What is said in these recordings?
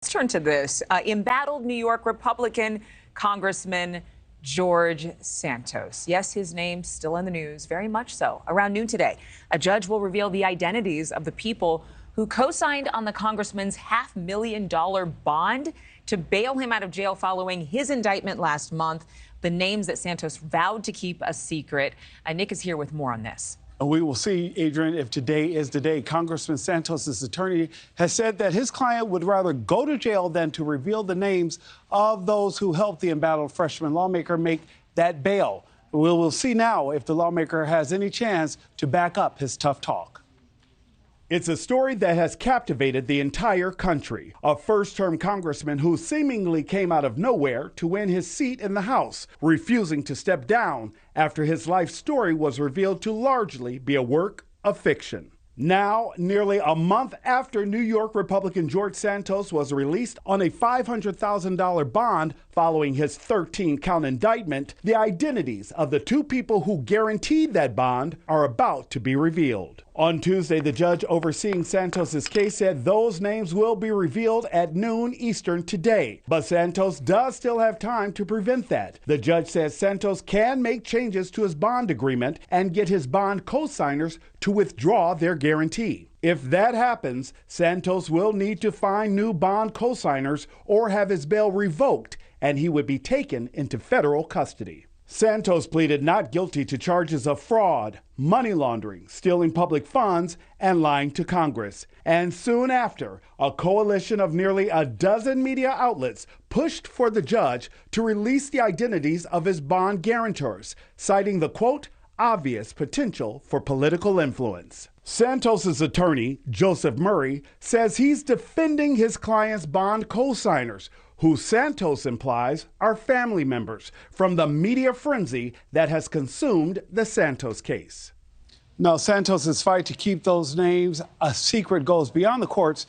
Let's turn to this. Embattled New York Republican Congressman George Santos. Yes, his name's still in the news, very much so. Around noon today, a judge will reveal the identities of the people who co-signed on the congressman's $500,000 bond to bail him out of jail following his indictment last month. The names that Santos vowed to keep a secret. Nick is here with more on this. We will see, Adrienne, if today is the day. Congressman Santos' attorney has said that his client would rather go to jail than to reveal the names of those who helped the embattled freshman lawmaker make that bail. We will see now if the lawmaker has any chance to back up his tough talk. It's a story that has captivated the entire country. A first-term congressman who seemingly came out of nowhere to win his seat in the House, refusing to step down after his life story was revealed to largely be a work of fiction. Now, nearly a month after New York Republican George Santos was released on a $500,000 bond following his 13-count indictment, the identities of the two people who guaranteed that bond are about to be revealed. On Tuesday, the judge overseeing Santos' case said those names will be revealed at noon Eastern today. But Santos does still have time to prevent that. The judge says Santos can make changes to his bond agreement and get his bond co-signers to withdraw their guarantee. If that happens, Santos will need to find new bond co-signers or have his bail revoked, and he would be taken into federal custody. Santos pleaded not guilty to charges of fraud, money laundering, stealing public funds, and lying to Congress. And soon after, a coalition of nearly a dozen media outlets pushed for the judge to release the identities of his bond guarantors, citing the, quote, obvious potential for political influence. Santos' attorney, Joseph Murray, says he's defending his client's bond co-signers, who Santos implies are family members, from the media frenzy that has consumed the Santos case. Now, Santos' fight to keep those names a secret goes beyond the courts,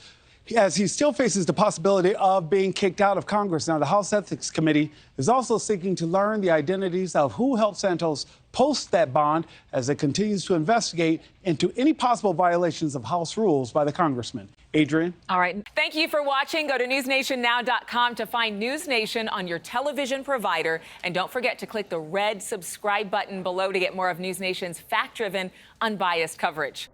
as he still faces the possibility of being kicked out of Congress. Now, the House Ethics Committee is also seeking to learn the identities of who helped Santos post that bond as it continues to investigate into any possible violations of House rules by the congressman. Adrienne? All right. Thank you for watching. Go to newsnationnow.com to find NewsNation on your television provider. And don't forget to click the red subscribe button below to get more of NewsNation's fact-driven, unbiased coverage.